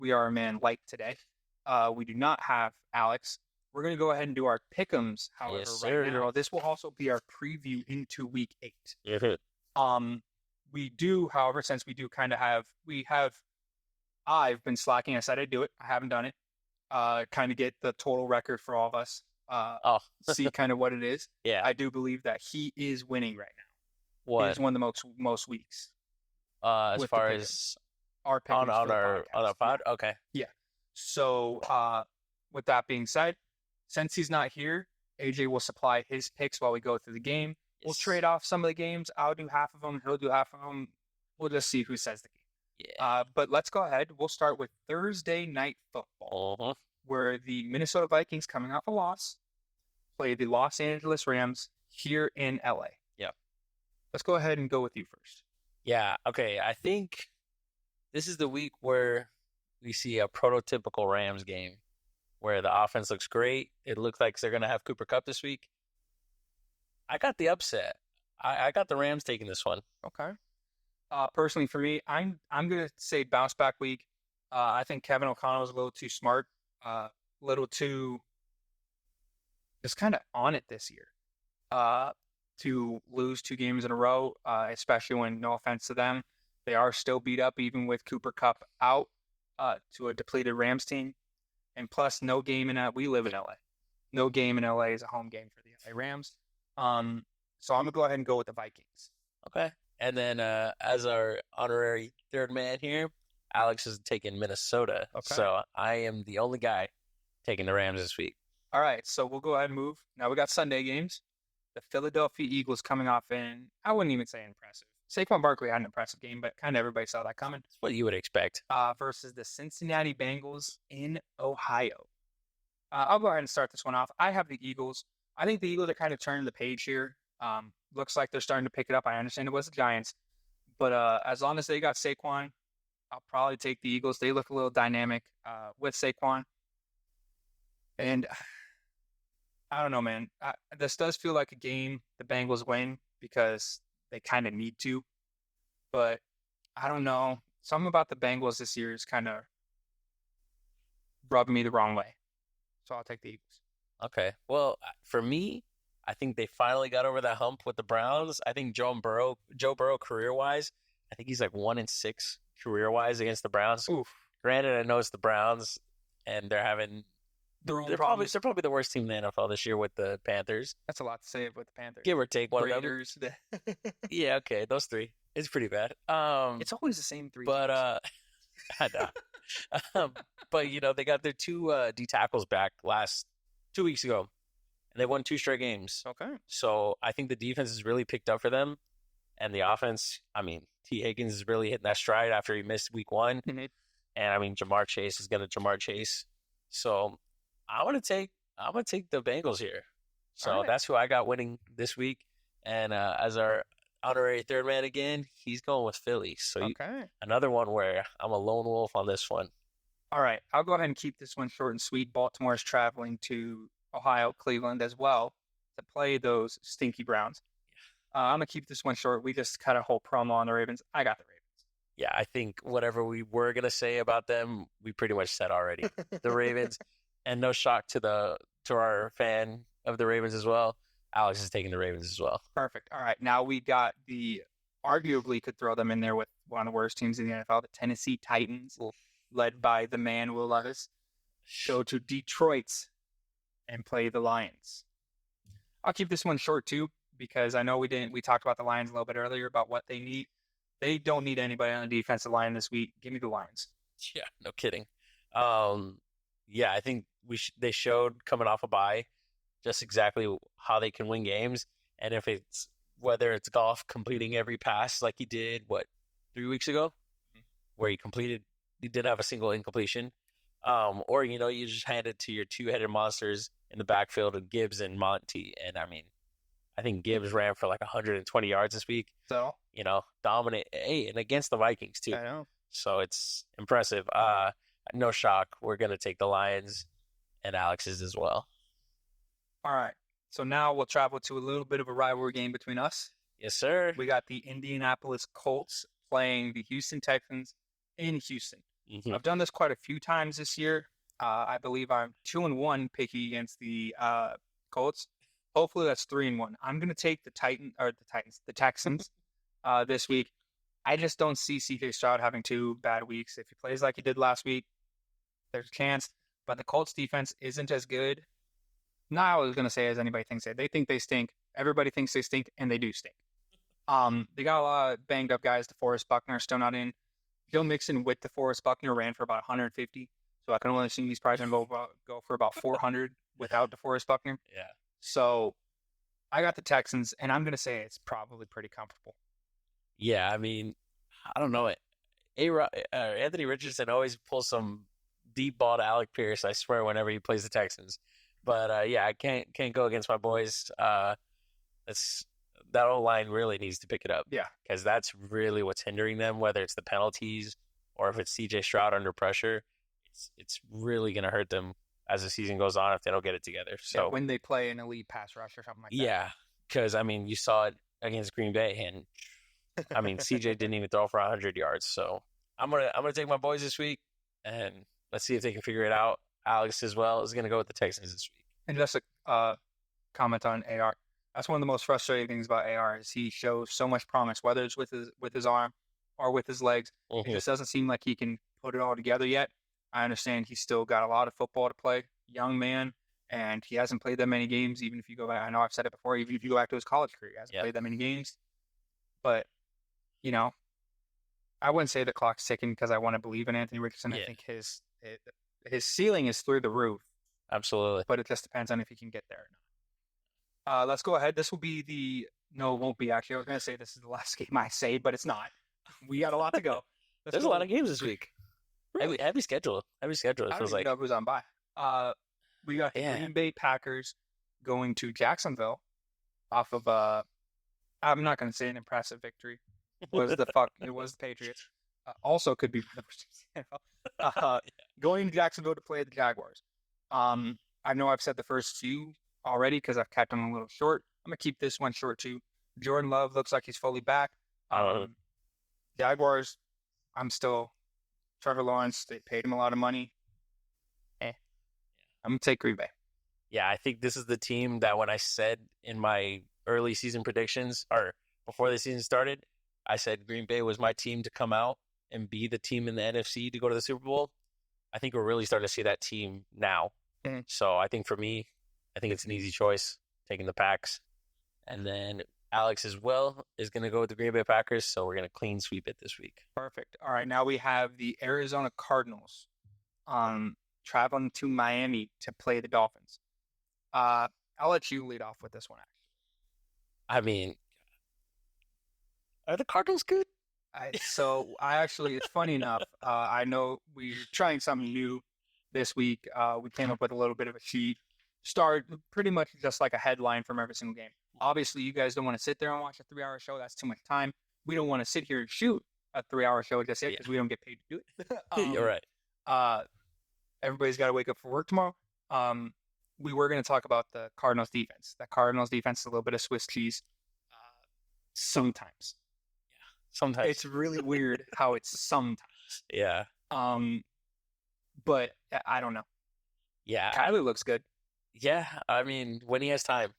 we are a man light today. We do not have Alex. We're going to go ahead and do our pick'ems, Yes, however, right sir. now. This will also be our preview into week 8. Mhm. Um, we do, however, since we do kind of I've been slacking. I said I'd do it. I haven't done it. Kind of get the total record for all of us. Oh, See kind of what it is. yeah. I do believe that he is winning right now. What? He's won the most weeks As with the far pick'ems, as our on pick'ems for on the our podcast. Yeah. pod? Okay. Yeah. So, with that being said, since he's not here, AJ will supply his picks while we go through the game. We'll Yes. trade off some of the games. I'll do half of them. He'll do half of them. We'll just see who says the game. Yeah. But let's go ahead. We'll start with Thursday night football, Uh-huh. where the Minnesota Vikings, coming off a loss, play the Los Angeles Rams here in LA. Yeah. Let's go ahead and go with you first. Yeah. Okay. I think this is the week where we see a prototypical Rams game where the offense looks great. It looks like they're gonna have Cooper Kupp this week. I got the upset. I got the Rams taking this one. Okay. Personally, for me, I'm gonna say bounce back week. I think Kevin O'Connell was a little too smart, little too just kind of on it this year. To lose 2 games in a row, especially when, no offense to them, they are still beat up even with Cooper Kupp out, to a depleted Rams team, and plus no game in we live in LA. No game in LA is a home game for the LA Rams. So I'm gonna go ahead and go with the Vikings. Okay. And then as our honorary third man here, Alex is taking Minnesota. Okay. So I am the only guy taking the Rams this week. All right, so we'll go ahead and move. Now we got Sunday games. The Philadelphia Eagles coming off I wouldn't even say impressive. Saquon Barkley had an impressive game, but kind of everybody saw that coming. That's what you would expect. Versus the Cincinnati Bengals in Ohio. I'll go ahead and start this one off. I have the Eagles. I think the Eagles are kind of turning the page here. Looks like they're starting to pick it up. I understand it was the Giants, but as long as they got Saquon, I'll probably take the Eagles. They look a little dynamic with Saquon. And I don't know, man. This does feel like a game the Bengals win because they kind of need to. But I don't know. Something about the Bengals this year is kind of rubbing me the wrong way. So I'll take the Eagles. Okay. Well, for me, I think they finally got over that hump with the Browns. I think Joe Burrow career-wise, I think he's like 1-6 career-wise against the Browns. Oof. Granted, I know it's the Browns, and they're probably the worst team in the NFL this year with the Panthers. That's a lot to say with the Panthers. Give or take one Raiders. of them. Yeah, okay, those three. It's pretty bad. It's always the same three. But I know. But they got their two D tackles back 2 weeks ago, and they won 2 straight games. Okay. So I think the defense has really picked up for them, and the offense. I mean, T. Higgins is really hitting that stride after he missed week 1, Mhm. and I mean Jamar Chase is going to Jamar Chase. So I'm gonna take the Bengals here. So Right. that's who I got winning this week, and as our honorary third man again, he's going with Philly. So Okay. another one where I'm a lone wolf on this one. All right. I'll go ahead and keep this one short and sweet. Baltimore is traveling to Ohio, Cleveland as well to play those stinky Browns. I'm going to keep this one short. We just cut a whole promo on the Ravens. I got the Ravens. Yeah, I think whatever we were gonna say about them, we pretty much said already. The Ravens, and no shock to our fan of the Ravens as well. Alex is taking the Ravens as well. Perfect. All right. Now we got arguably could throw them in there with one of the worst teams in the NFL, the Tennessee Titans, led by the man Will Levis. Go to Detroit and play the Lions. I'll keep this one short too, because I know we talked about the Lions a little bit earlier about what they need. They don't need anybody on the defensive line this week. Give me the Lions. Yeah, no kidding. Yeah, I think they showed coming off a bye just exactly how they can win games, and whether it's Goff completing every pass like he did 3 weeks ago, where he didn't have a single incompletion, or you just hand it to your 2-headed monsters in the backfield of Gibbs and Monty, and I mean, I think Gibbs ran for like 120 yards this week. So dominate. Hey, and against the Vikings too. I know. So it's impressive. No shock. We're gonna take the Lions, and Alex's as well. All right. So now we'll travel to a little bit of a rivalry game between us. Yes, sir. We got the Indianapolis Colts playing the Houston Texans in Houston. Hmm. I've done this quite a few times this year. I believe I'm 2-1 picky against the Colts. Hopefully that's 3-1. I'm gonna take the Texans this week. I just don't see CJ Stroud having 2 bad weeks. If he plays like he did last week, there's a chance. But the Colts defense isn't as good. Not I was gonna say as anybody thinks they think they stink. Everybody thinks they stink, and they do stink. They got a lot of banged up guys. DeForest Buckner still not in. Joe Mixon with DeForest Buckner ran for about 150, so I can only assume he's probably gonna go for about 400 without DeForest Buckner. Yeah. So I got the Texans, and I'm gonna say it's probably pretty comfortable. Yeah, I mean, I don't know. Anthony Richardson always pulls some deep ball to Alec Pierce, I swear, whenever he plays the Texans. But yeah, I can't go against my boys. That's that old line really needs to pick it up Yeah, because that's really what's hindering them. Whether it's the penalties or if it's C.J. Stroud under pressure, it's really going to hurt them as the season goes on if they don't get it together. yeah, So when they play an elite pass rush or something like yeah, because I mean, you saw it against Green Bay, and I mean, CJ didn't even throw for 100 yards. So I'm gonna take my boys this week, and let's see if they can figure it out. Alex as well is gonna go with the Texans this week. And just a comment on AR. That's one of the most frustrating things about AR is he shows so much promise, whether it's with his arm or with his legs. It Mm-hmm. just doesn't seem like he can put it all together yet. I understand he's still got a lot of football to play, young man, and he hasn't played that many games. Even if you go back, I know I've said it before. Even if you go back to his college career, he hasn't Yep. played that many games. But you know, I wouldn't say the clock's ticking because I want to believe in Anthony Richardson. I Yeah. think his ceiling is through the roof, Absolutely. but it just depends on if he can get there or not. Let's go ahead. This will be the no, it won't be actually. I was gonna say this is the last game I say, but it's not. We got a lot to go. Let's There's a go. lot of games this week. Really? Heavy schedule. Heavy schedule. It I don't feels even like. know who's on by. We got the Yeah. Green Bay Packers going to Jacksonville off of I'm not gonna say an impressive victory. It was the Patriots. Also could be going to Jacksonville to play the Jaguars. I know I've said the first two already because I've kept them a little short. I'm gonna keep this one short too. Jordan Love looks like he's fully back. Um, Jaguars, I'm still Trevor Lawrence. They paid him a lot of money. I'm gonna take Green Bay. yeah, I think this is the team that when I said in my early season predictions or before the season started, I said Green Bay was my team to come out and be the team in the NFC to go to the Super Bowl. I think we're really starting to see that team now. Mhm. So I think for me, I think it's an easy choice taking the Packs. And then Alex as well is going to go with the Green Bay Packers. So we're going to clean sweep it this week. Perfect. All right, now we have the Arizona Cardinals traveling to Miami to play the Dolphins. I'll let you lead off with this one. I mean, are the Cardinals good? It's funny enough. I know we're trying something new this week. We came up with a little bit of a sheet. Start pretty much just like a headline from every single game. Obviously, you guys don't want to sit there and watch a 3-hour show. That's too much time. We don't want to sit here and shoot a 3-hour show just yet because we don't get paid to do it. You're right. Everybody's got to wake up for work tomorrow. We were going to talk about the Cardinals defense. The Cardinals defense is a little bit of Swiss cheese. Sometimes. Sometimes. It's really weird how it's sometimes. Yeah. But I don't know. Yeah. Kyler looks good. Yeah. I mean, when he has time.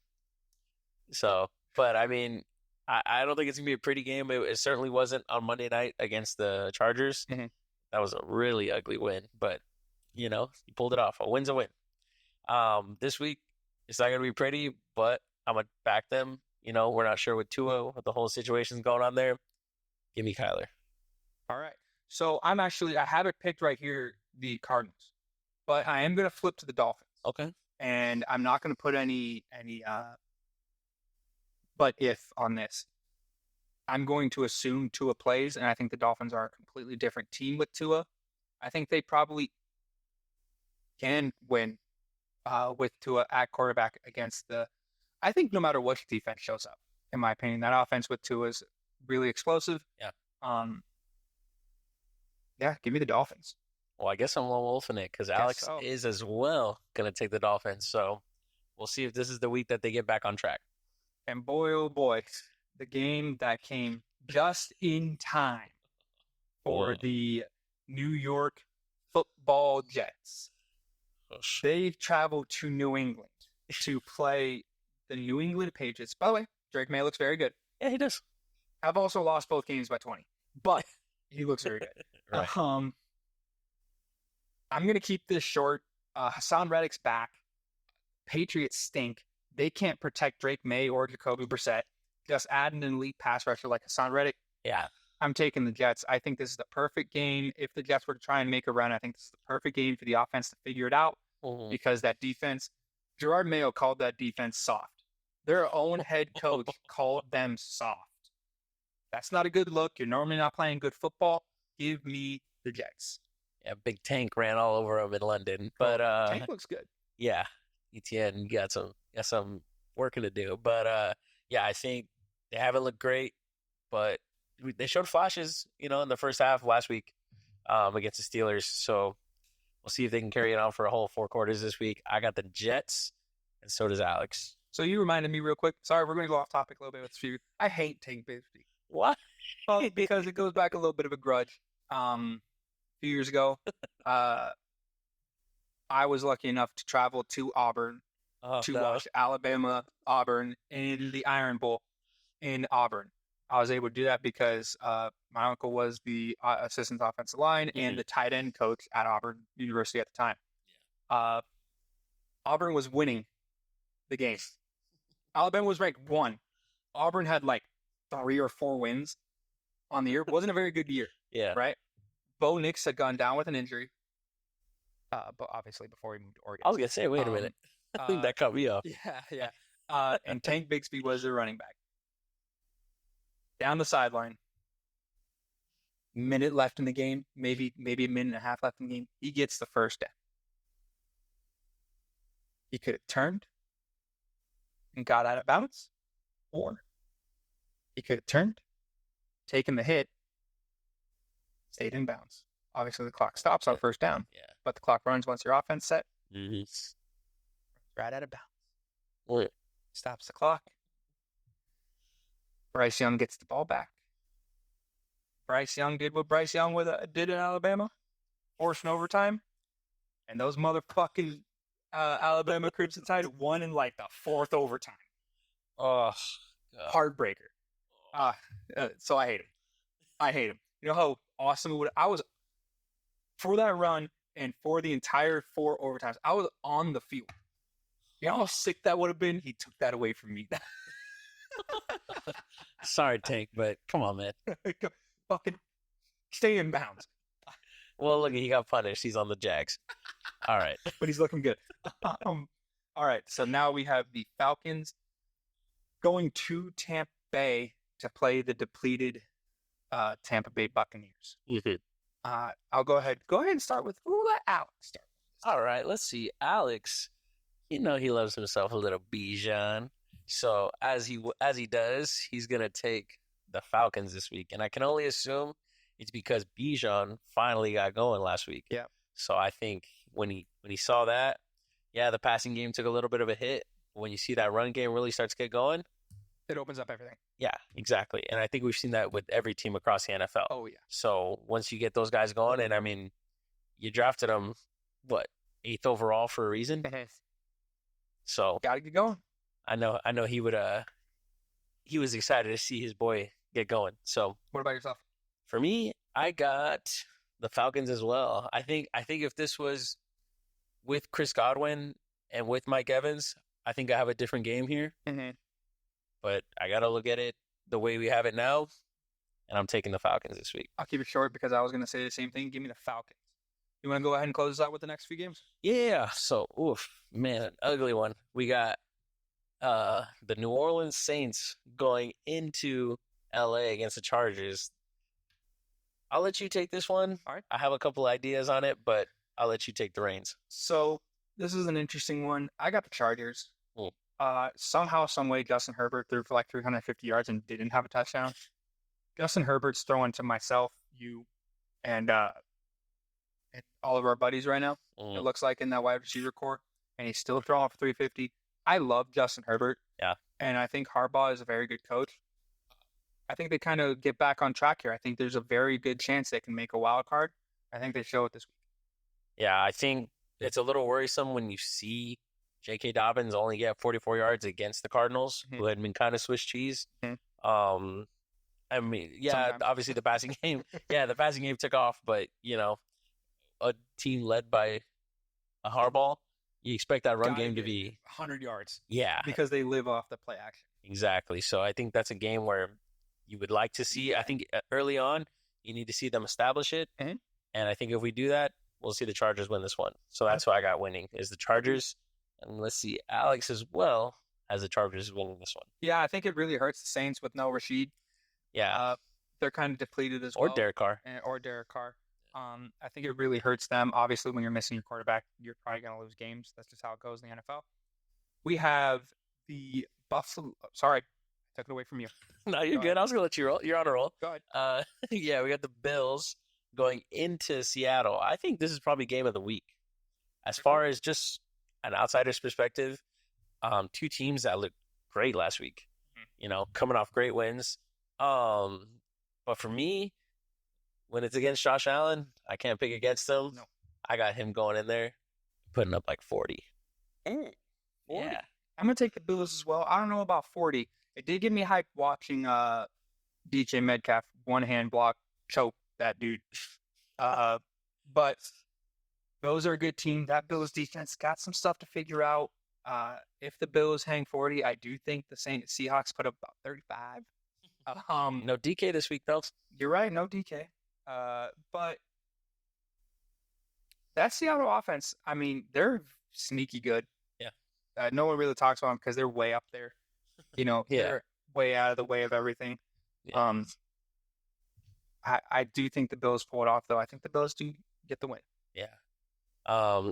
So, but I mean, I don't think it's going to be a pretty game. It certainly wasn't on Monday night against the Chargers. Mhm. That was a really ugly win, but you pulled it off. A win's a win. This week, it's not going to be pretty, but I'm going to back them. We're not sure with Tua, what the whole situation's going on there. Give me Kyler. All right. So I have it picked right here, the Cardinals, but I am going to flip to the Dolphins. Okay. And I'm not going to put any but if on this. I'm going to assume Tua plays, and I think the Dolphins are a completely different team with Tua. I think they probably can win with Tua at quarterback against I think no matter what defense shows up, in my opinion, that offense with Tua is really explosive. Yeah. Yeah, give me the Dolphins. Well, I guess I'm lone wolfing it because Alex so. is as well going to take the Dolphins. So we'll see if this is the week that they get back on track. And boy, oh boy, the game that came just in time for the New York Football Jets. Oof. They traveled to New England to play the New England Patriots. By the way, Drake May looks very good. Yeah, he does. I've also lost both games by 20, but he looks very good. Right. I'm going to keep this short. Hassan Reddick's back. Patriots stink. They can't protect Drake May or Jacoby Brissett. Just add an elite pass rusher like Hassan Reddick. Yeah. I'm taking the Jets. I think this is the perfect game. If the Jets were to try and make a run, I think this is the perfect game for the offense to figure it out because that defense, Gerard Mayo called that defense soft. Their own head coach called them soft. That's not a good look. You're normally not playing good football. Give me the Jets. Yeah, Big Tank ran all over him in London. But Tank looks good. yeah, ETN got some working to do. But yeah, I think they haven't looked great, but they showed flashes, in the first half last week against the Steelers. So we'll see if they can carry it on for a whole 4 quarters this week. I got the Jets, and so does Alex. So you reminded me real quick. Sorry, we're going to go off topic a little bit with this feud. I hate Tank Bigsby. What? Well, because it goes back a little bit of a grudge. A few years ago, I was lucky enough to travel to Auburn to watch Alabama Auburn in the Iron Bowl in Auburn. I was able to do that because my uncle was the assistant offensive line and the tight end coach at Auburn University at the time. Auburn was winning the game. Alabama was ranked 1. Auburn had like 3 or 4 wins on the year. It wasn't a very good year. Yeah. Right? Bo Nix had gone down with an injury. But obviously before he moved to Oregon. I was going to say, wait a minute. I think that cut me off. Yeah. And Tank Bigsby was their running back. Down the sideline. Minute left in the game. Maybe a minute and a half left in the game. He gets the first down. He could have turned and got out of bounds. Or he could have turned, taken the hit, stayed in bounds. Obviously, the clock stops on first down. Yeah. But the clock runs once your offense set. Mm-hmm. Right out of bounds. Well, Stops the clock. Bryce Young gets the ball back. Bryce Young did what Bryce Young did in Alabama, forcing overtime, and those motherfucking Alabama Crimson Tide won in like the 4th overtime. oh, God. Heartbreaker. So I hate him. You know how awesome it would. I was for that run and for the entire 4 overtimes. I was on the field. You know how sick that would have been? He took that away from me. Sorry, Tank, but come on, man. Fucking stay in bounds. Well, look, he got punished. He's on the Jags. All right. But he's looking good. All right, so now we have the Falcons going to Tampa Bay to play the depleted Tampa Bay Buccaneers. I'll go ahead and start with let Alex start. All right, let's see. Alex, he loves himself a little Bijan. So as he does, he's gonna take the Falcons this week, and I can only assume it's because Bijan finally got going last week. Yeah. So I think when he saw that, yeah, the passing game took a little bit of a hit. When you see that run game really starts to get going, It opens up everything. yeah, exactly. And I think we've seen that with every team across the NFL. Oh yeah. So once you get those guys going, and I mean, you drafted them, what, 8th overall for a reason? So Gotta get going. I know he would. He was excited to see his boy get going. So What about yourself? for me, I got the Falcons as well. I think if this was with Chris Godwin and with Mike Evans, I think I have a different game here. But I got to look at it the way we have it now, and I'm taking the Falcons this week. I'll keep it short because I was going to say the same thing. Give me the Falcons. You want to go ahead and close us out with the next few games? Yeah. So, man, an ugly one. We got the New Orleans Saints going into LA against the Chargers. I'll let you take this one. All right. I have a couple ideas on it, but I'll let you take the reins. So this is an interesting one. I got the Chargers. Somehow, some way, Justin Herbert threw for like 350 yards and didn't have a touchdown. Justin Herbert's throwing to myself, you, and all of our buddies right now. It looks like in that wide receiver core, and he's still throwing for 350. I love Justin Herbert. Yeah. And I think Harbaugh is a very good coach. I think they kind of get back on track here. I think there's a very good chance they can make a wild card. I think they show it this week. Yeah, I think it's a little worrisome when you see J.K. Dobbins only get 44 yards against the Cardinals, Mhm. who had been kind of Swiss cheese. Mhm. Um, I mean, yeah, Sometimes. obviously the passing game, yeah, the passing game took off, but a team led by a Harbaugh, you expect that run Gotta game to get be, 100 yards yeah, because they live off the play action. exactly. So I think that's a game where you would like to see. I think early on, you need to see them establish it, Mhm. and I think if we do that, we'll see the Chargers win this one. So that's why I got winning is the Chargers, and let's see Alex as well as the Chargers winning this one. Yeah, I think it really hurts the Saints with no Rashid. Yeah, Uh, they're kind of depleted as or well, Derek Carr. or Derek Carr. I think it really hurts them. Obviously, when you're missing your quarterback, you're probably going to lose games. That's just how it goes in the NFL. We have the Buffalo. Sorry, I took it away from you. No, you're Go good. ahead. I was gonna let you roll. You're on a roll. Go ahead. Yeah, we got the Bills going into Seattle. I think this is probably game of the week. As far as just an outsider's perspective, two teams that looked great last week. Coming off great wins. But for me, when it's against Josh Allen, I can't pick against him. No. I got him going in there, putting up like 40. Ooh, 40. Yeah. I'm gonna take the Bills as well. I don't know about 40. It did get me hyped watching DJ Metcalf one hand block choke that dude. But Bills are a good team. That Bills defense got some stuff to figure out. If the Bills hang 40, I do think the Seahawks put up about 35. No DK this week, though. You're right, no DK. But that Seattle offense, I mean, they're sneaky good. Yeah. No one really talks about them because they're way up there. Yeah. They're way out of the way of everything. Yeah. I do think the Bills pull it off, though. I think the Bills do get the win. Yeah.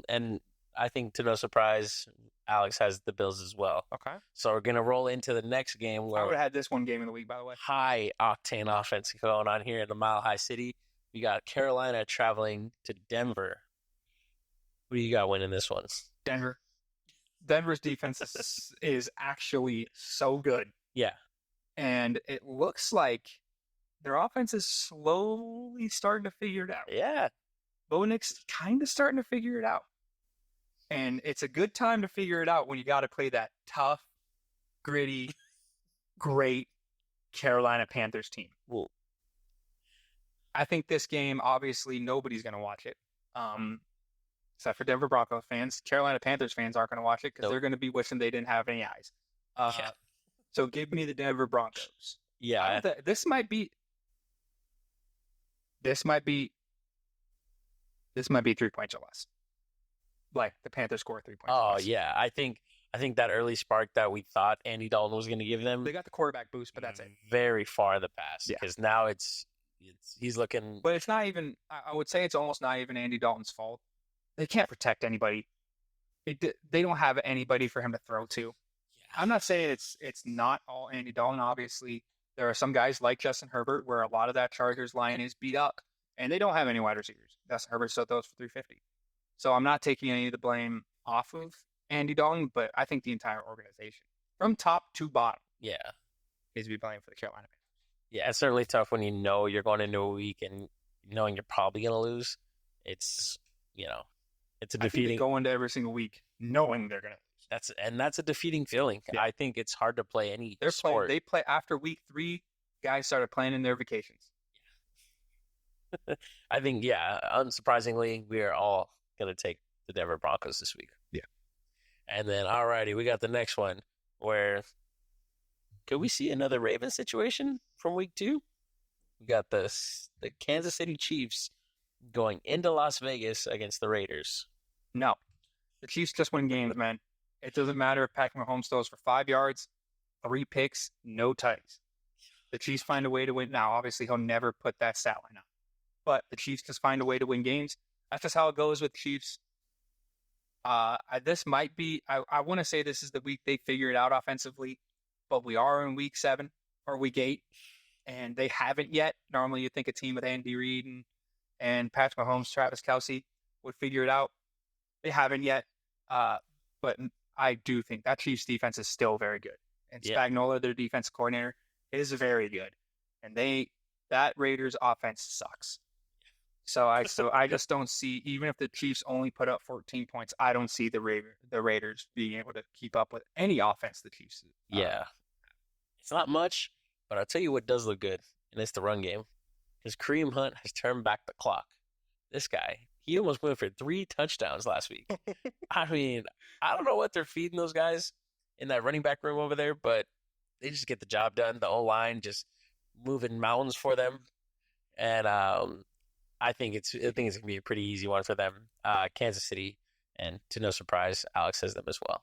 And I think to no surprise, Alex has the Bills as well. Okay. So we're gonna roll into the next game I where would have had this one game of the week, by the way. high octane offense going on here in the Mile High City. We got Carolina traveling to Denver. Who do you got winning this one? Denver. Denver's defense is actually so good. Yeah. And it looks like their offense is slowly starting to figure it out. Yeah. Bo Nix kind of starting to figure it out. And it's a good time to figure it out when you got to play that tough, gritty, great Carolina Panthers team. Well, I think this game, obviously, nobody's going to watch it. Except for Denver Broncos fans. Carolina Panthers fans aren't going to watch it because they're going to be wishing they didn't have any eyes. Yeah. So give me the Denver Broncos. Yeah. This might be 3 points or less. Like the Panthers score 3 points. Oh yeah. I think that early spark that we thought Andy Dalton was going to give them. They got the quarterback boost, but that's it. Very far in the past because now he's looking. But it's not even. I would say it's almost not even Andy Dalton's fault. They can't protect anybody. They don't have anybody for him to throw to. Yeah. I'm not saying it's not all Andy Dalton. Obviously, there are some guys like Justin Herbert where a lot of that Chargers line is beat up, and they don't have any wide receivers. Justin Herbert still throws for 350. So I'm not taking any of the blame off of Andy Dalton, but I think the entire organization, from top to bottom, yeah, needs to be blamed for the Carolina Panthers. Yeah, it's certainly tough when you know you're going into a week and knowing you're probably going to lose. It's it's a defeating. I think they go into every single week knowing they're going to lose. That's a defeating feeling. Yeah. I think it's hard to play any sport. They play after week 3. Guys started playing in their vacations. I think, unsurprisingly, we are all going to take the Denver Broncos this week. Yeah. And then, alrighty, we got the next one where could we see another Ravens situation from week 2? We got the Kansas City Chiefs going into Las Vegas against the Raiders. No. The Chiefs just win games, man. It doesn't matter if Patrick Mahomes throws for 5 yards, 3 picks, no tutties. The Chiefs find a way to win. Now, obviously, he'll never put that stat line up. But the Chiefs just find a way to win games. That's just how it goes with Chiefs. This might be, I want to say this is the week they figure it out offensively, but we are in week 7 or week 8, and they haven't yet. Normally, you'd think a team with Andy Reid and Patrick Mahomes, Travis Kelce would figure it out. They haven't yet, but I do think that Chiefs defense is still very good. And Spagnuolo, their defense coordinator, is very good. And that Raiders offense sucks. So I just don't see, even if the Chiefs only put up 14 points, I don't see the Raiders being able to keep up with any offense the Chiefs. Yeah, it's not much, but I'll tell you what does look good, and it's the run game. Because Kareem Hunt has turned back the clock. This guy, he almost went for 3 touchdowns last week. I mean, I don't know what they're feeding those guys in that running back room over there, but they just get the job done. The O line just moving mountains for them, and I think it's gonna be a pretty easy one for them. Kansas City, and to no surprise, Alex has them as well.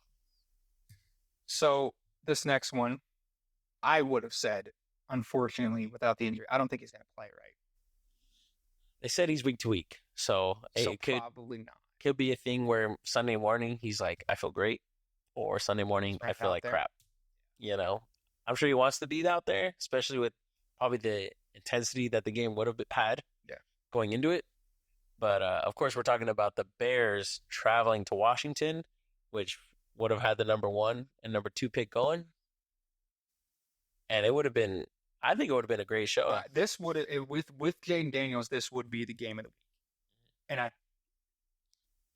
So this next one, I would have said, unfortunately, without the injury, I don't think he's going to play right. They said he's week to week, so So it could probably not. could be a thing where Sunday morning he's like, I feel great, or Sunday morning I Right feel out like there. crap. I'm sure he wants to be out there, especially with probably the intensity that the game would have had Yeah. going into it. But of course, we're talking about the Bears traveling to Washington, which would have had the number 1 and number 2 pick going, and it would have been. I think it would have been a great show. This would with Jaden Daniels, this would be the game of the week,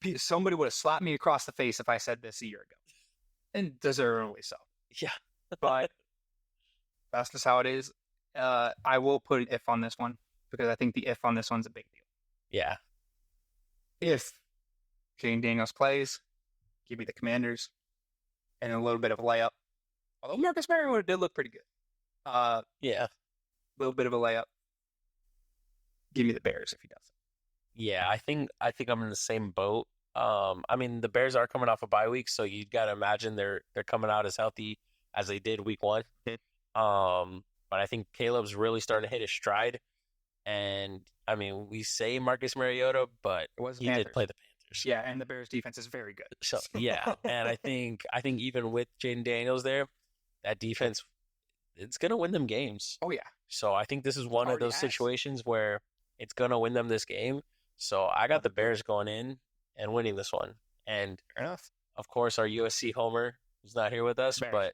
and somebody would have slapped me across the face if I said this a year ago, and deservedly so. Yeah, But that's just how it is. I will put an if on this one because I think the if on this one's a big deal. yeah, If Jaden Daniels plays, give me the Commanders and a little bit of a layup. Although Marcus Mariota did look pretty good. yeah. Little bit of a layup. Give me the Bears if he does. Yeah, I think I'm in the same boat. I mean the Bears are coming off a bye week, so you got to imagine they're coming out as healthy as they did week 1. But I think Caleb's really starting to hit his stride. And I mean, we say Marcus Mariota, but It was he Panthers. did play the Panthers. Yeah, and the Bears defense is very good. So yeah, and I think even with Jaden Daniels there, that defense it's gonna win them games. Oh yeah. So I think this is one of Already those has. situations where it's gonna win them this game. So I got the Bears going in and winning this one. And Fair enough. of course, our USC homer who's not here with us, Bears. but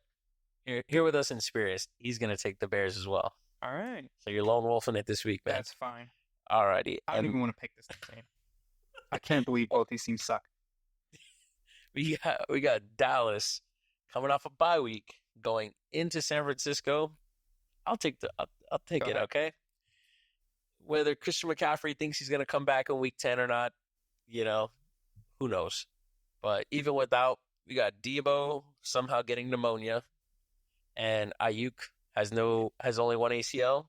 here with us in spirit, he's gonna take the Bears as well. All right. So you're lone wolfing it this week, man. That's fine. Alrighty. I don't And even want to pick this game. I can't believe both these teams suck. we got Dallas coming off a bye week going into San Francisco. I'll take Go it, ahead. okay? Whether Christian McCaffrey thinks he's gonna come back in week 10 or not, who knows? But even without, we got Debo somehow getting pneumonia, and Ayuk has only one ACL.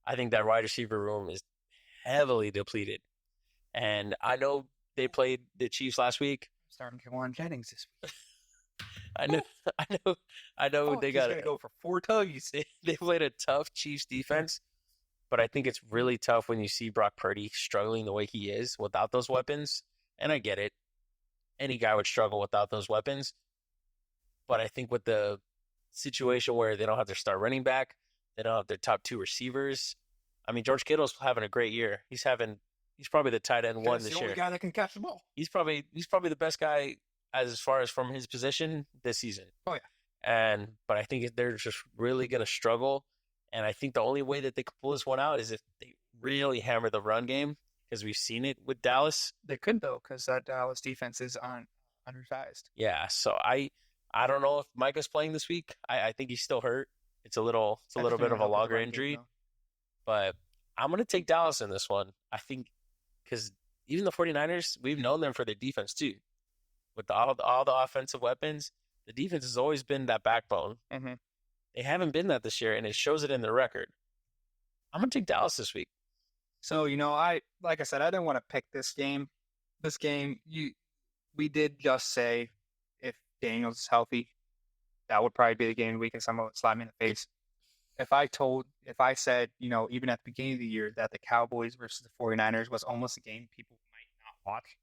I think that wide receiver room is heavily depleted. And I know they played the Chiefs last week. Starting Jawan Jennings this week. I know, I know they He's got gonna go for 4 tugs. they played a tough Chiefs defense, but I think it's really tough when you see Brock Purdy struggling the way he is without those weapons. And I get it. Any guy would struggle without those weapons. But I think with the situation where they don't have their star running back, they don't have their top 2 receivers. I mean, George Kittle's having a great year. He's probably the tight end 1 That's this the year. only guy that can catch the ball. He's probably the best guy as far as from his position this season. Oh yeah. But I think they're just really going to struggle. And I think the only way that they could pull this one out is if they really hammer the run game, because we've seen it with Dallas. They could though, because that Dallas defense is undersized. Yeah. So I don't know if Micah's playing this week. I think he's still hurt. It's a little bit of a longer injury, but I'm going to take Dallas in this one. I think because even the 49ers, we've known them for their defense too. With all the offensive weapons, the defense has always been that backbone. Mm-hmm. They haven't been that this year, and it shows it in their record. I'm going to take Dallas this week. So, like I said, I didn't want to pick this game. We did just say if Daniels is healthy, that would probably be the game of the week, and someone would slap me in the face. If I said, even at the beginning of the year that the Cowboys versus the 49ers was almost a game people might not watch,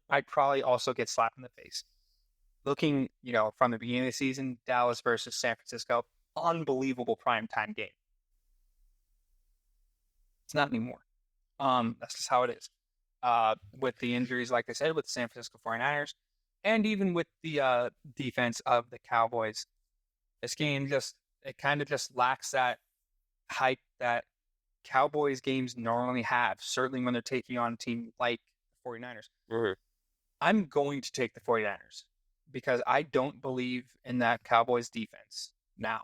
I'd probably also get slapped in the face. Looking, from the beginning of the season, Dallas versus San Francisco, unbelievable primetime game. It's not anymore. That's just how it is. With the injuries, like I said, with the San Francisco 49ers, and even with the defense of the Cowboys, this game it kind of just lacks that hype that Cowboys games normally have, certainly when they're taking on a team like the 49ers. Mhm. I'm going to take the 49ers because I don't believe in that Cowboys defense. Now,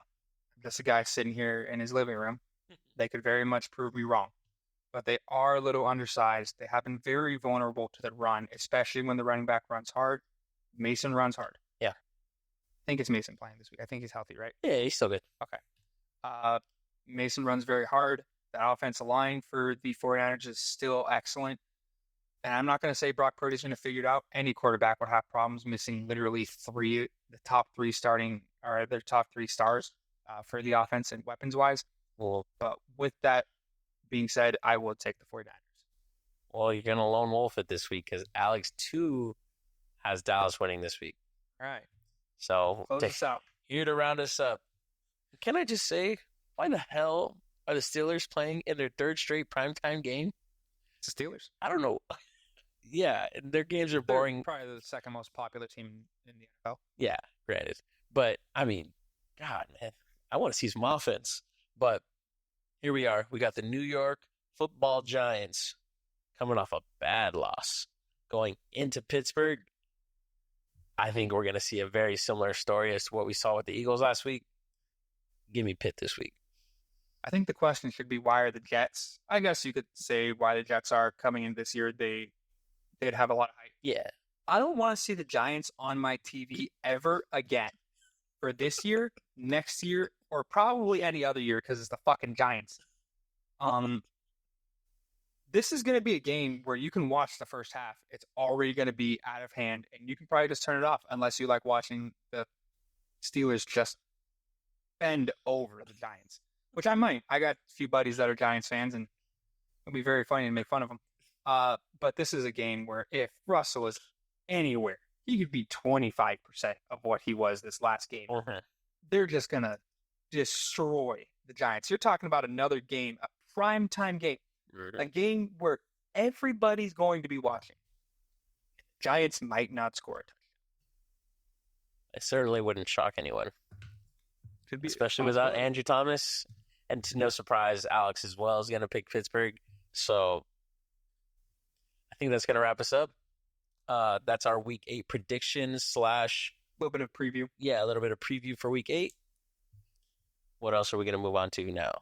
I'm just a guy sitting here in his living room. They could very much prove me wrong, but they are a little undersized. They have been very vulnerable to the run, especially when the running back runs hard. Mason runs hard. Yeah. I think it's Mason playing this week. I think he's healthy, right? Yeah, he's still good. Okay. Uh, Mason runs very hard. The offensive line for the 49ers is still excellent. And I'm not going to say Brock Purdy's going to figure it out. Any quarterback would have problems missing literally the top three starting, or their top three stars for the offense and weapons wise. Well, But with that being said, I will take the 49ers. well, you're gonna lone wolf it this week because Alex too has Dallas winning this week. All right. So Close this out. here to round us up. Can I just say, why the hell are the Steelers playing in their third straight primetime game? It's the Steelers. I don't know. Yeah, their games are boring. They're probably the second most popular team in the NFL. Yeah, granted. But, I mean, God, man, I want to see some offense. But here we are. We got the New York Football Giants coming off a bad loss going into Pittsburgh. I think we're going to see a very similar story as to what we saw with the Eagles last week. Give me Pitt this week. I think the question should be, why are the Jets? I guess you could say why the Jets are coming in this year. They'd have a lot of hype. Yeah. I don't want to see the Giants on my TV ever again for this year, next year, or probably any other year because it's the fucking Giants. This is going to be a game where you can watch the first half. It's already going to be out of hand, and you can probably just turn it off unless you like watching the Steelers just bend over the Giants, which I might. I got a few buddies that are Giants fans, and it'll be very funny to make fun of them. But this is a game where if Russell is anywhere, he could be 25% of what he was this last game. Mm-hmm. They're just going to destroy the Giants. You're talking about another game, a primetime game, a game where everybody's going to be watching. Giants might not score it. It certainly wouldn't shock anyone. Could be, especially without Andrew Thomas. And to no surprise, Alex as well is going to pick Pittsburgh. So I think that's going to wrap us up. That's our Week 8 predictions / a little bit of preview. Yeah, a little bit of preview for Week 8. What else are we going to move on to now?